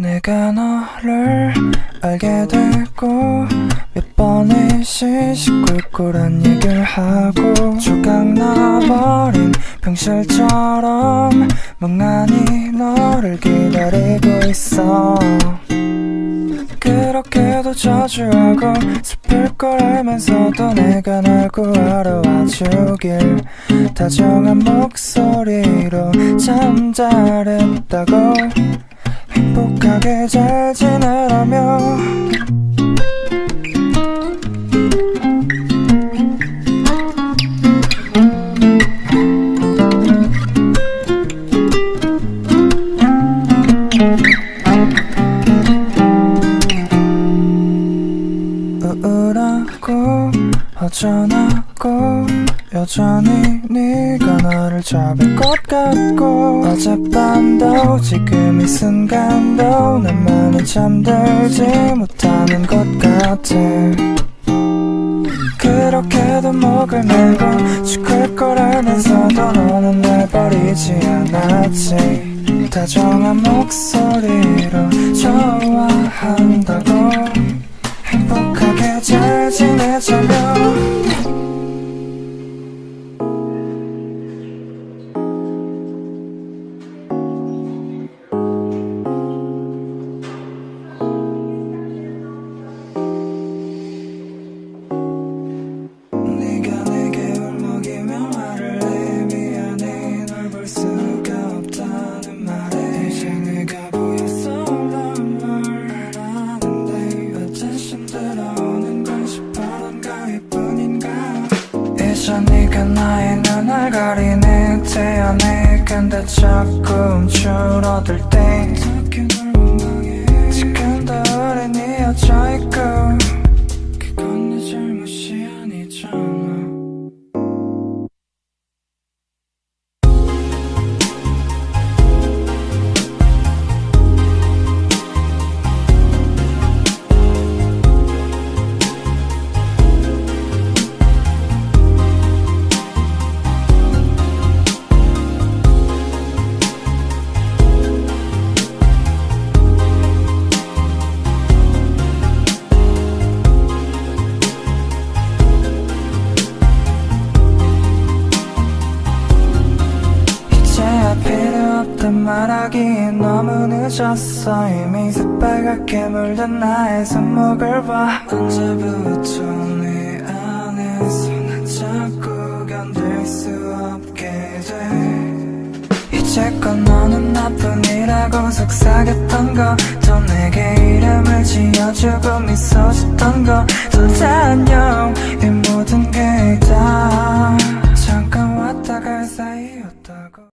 내가 너를 알게 되고 몇 번의 시시콜콜한 얘기를 하고 조각 나버린 병실처럼 멍하니 너를 기다리고 있어. 그렇게도 저주하고 슬플 걸 알면서도 내가 널 구하러 와주길 다정한 목소리로 참 잘했다고 행복하게 잘 지내라며. 우울하고 허전하고 여전히 네가 나를 잡을 것 같고 어젯밤도 지금 이 순간도 나만은 잠들지 못하는 것 같아. 그렇게도 목을 메고 죽을 걸 알면서도 너는 날 버리지 않았지. 다정한 목소리로 좋아한다고 행복하게 잘 지내자며. 네가 내게 울먹이며 말을 해. 미안해 널 볼 수가 없다는 말에 이제 내가 보였어. 난 뭘 알았는데 어째서 들어오는 건 시퍼런가일 뿐인가. 이제 네가 나의 눈을 가리네. 태연해 근데 조금 줄어들 때 지금도 우린 이어져 있고 그건 내 잘못이 아니잖아. 필요 없단 말하기엔 너무 늦었어. 이미 새빨갛게 물든 나의 손목을 봐. 언제부터 내 안에서 난 자꾸 견딜 수 없게 돼. 이제껏 너는 나뿐이라고 속삭였던 거 또 내게 이름을 지어주고 미소 짓던 거 또 다 안녕 이 모든 게 다